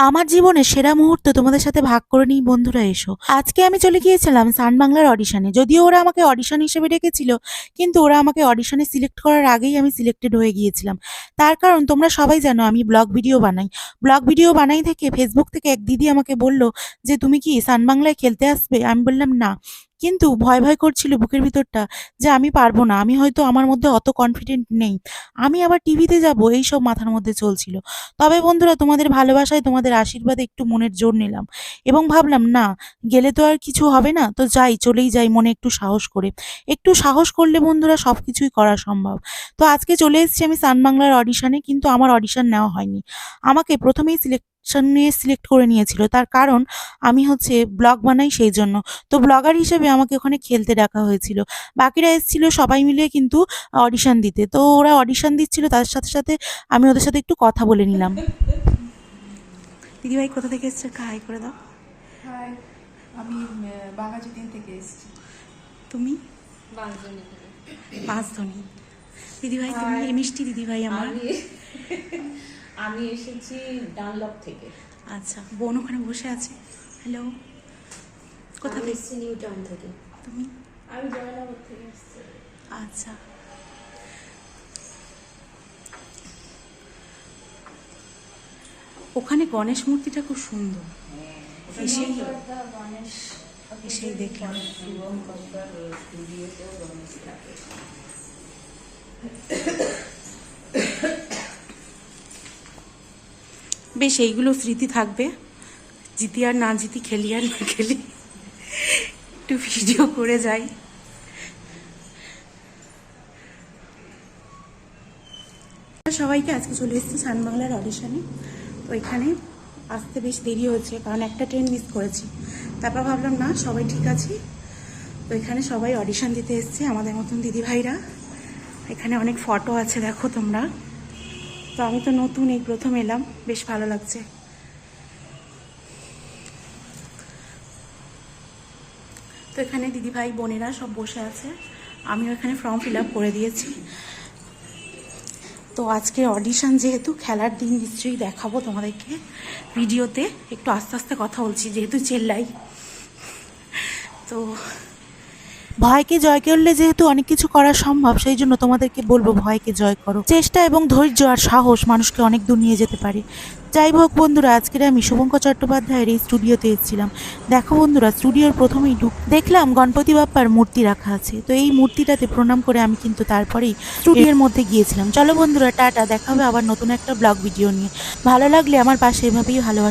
আমার জীবনের সেরা মুহূর্ত তোমাদের সাথে ভাগ করে নিই বন্ধুরা, এসো। আজকে আমি চলে গিয়েছিলাম সান বাংলার অডিশনে। যদিও ওরা আমাকে অডিশন হিসেবে ডেকেছিল, কিন্তু ওরা আমাকে অডিশনে সিলেক্ট করার আগেই আমি সিলেক্টেড হয়ে গিয়েছিলাম। তার কারণ তোমরা সবাই জানো আমি ব্লগ ভিডিও বানাই। ব্লগ ভিডিও বানাই থেকে ফেসবুক থেকে এক দিদি আমাকে বলল যে তুমি কি সান বাংলায় খেলতে আসবে? আমি বললাম না, কিন্তু ভয় ভয় করছিল বুকের ভিতরটা যে আমি পারবো না, আমি হয়তো আমার মধ্যে অত কনফিডেন্ট নেই, আমি আবার টিভিতে যাব, এইসব মাথার মধ্যে চলছিল। তবে বন্ধুরা, তোমাদের ভালোবাসায় তোমাদের আশীর্বাদে একটু মনের জোর নিলাম এবং ভাবলাম না, গেলে তো আর কিছু হবে না, তো যাই, চলেই যাই মনে একটু সাহস করে। একটু সাহস করলে বন্ধুরা সব কিছুই করা সম্ভব। তো আজকে চলে এসেছি আমি সান বাংলার অডিশনে, কিন্তু আমার অডিশন নেওয়া হয়নি। আমাকে প্রথমেই সিলেক্ট করে নিয়েছিল, তার কারণ আমি হচ্ছে ব্লগ বানাই, সেই জন্য। তো ব্লগার হিসেবে আমাকে ওখানে খেলতে ডাকা হয়েছিল। বাকিরা এসেছিল সবাই মিলে কিন্তু অডিশন দিতে। তো ওরা অডিশন দিচ্ছিল, তার সাথে সাথে আমি ওদের সাথে একটু কথা বলে নিলাম। দিদিভাই কোথা থেকে এসছে? হাই করে দাও। হাই, আমি বাঘাযতীন থেকে এসেছি। তুমি? বাঁশবনি থেকে। পাঁচধনী। দিদিভাই তুমি? এই মিষ্টি দিদিভাই আমার। আমি এসেছি ডানলপ থেকে। আচ্ছা, বোন ওখানে বসে আছে। হ্যালো। কোথা আমি থেকে? এসেছি নিউ টাউন থেকে। তুমি? আমি জয়নগর থেকে এসেছি। আচ্ছা। ওখানে গণেশ মূর্তিটা খুব সুন্দর। এসেই দেখলাম। বেশ, এইগুলো স্মৃতি থাকবে। জিতি আর না জিতি, খেলি আর না খেলি, একটু ভিডিও করে যাই। সবাইকে আজকে চলে এসেছি সান বাংলার অডিশনে। তো এখানে আসতে বেশ দেরি হয়েছে, কারণ একটা ট্রেন মিস করেছি। তারপর ভাবলাম না, সবাই ঠিক আছে। তো এখানে সবাই অডিশন দিতে এসছে, আমাদের মতন দিদিভাইরা। এখানে অনেক ফটো আছে, দেখো তোমরা। তো আমি তো নতুন, এই প্রথম এলাম, বেশ ভালো লাগছে। তো এখানে দিদিভাই বোনেরা সব বসে আছে, আমিও এখানে ফর্ম ফিল আপ করে দিয়েছি। তো আজকে অডিশন যেহেতু, খেলার দিন নিশ্চয়ই দেখাবো তোমাদেরকে ভিডিওতে। একটু আস্তে আস্তে কথা বলছি যেহেতু চেল্লাই। তো ভয়কে জয় করলে যেহেতু অনেক কিছু করা সম্ভব, সেই জন্য তোমাদেরকে বলবো ভয়কে জয় করো। চেষ্টা এবং ধৈর্য আর সাহস মানুষকে অনেক দূর নিয়ে যেতে পারে। যাই হোক বন্ধুরা, আজকের আমি শুভঙ্কর চট্টোপাধ্যায়ের এই স্টুডিওতে এসেছিলাম। দেখো বন্ধুরা, স্টুডিওর প্রথমেই দেখলাম গণপতি বাপ্পার মূর্তি রাখা আছে। তো এই মূর্তিটাতে প্রণাম করে আমি কিন্তু তারপরেই স্টুডিওর মধ্যে গিয়েছিলাম। চলো বন্ধুরা, টাটা, দেখা হবে আবার নতুন একটা ব্লগ ভিডিও নিয়ে। ভালো লাগলে আমার পাশে এভাবেই ভালোবাসা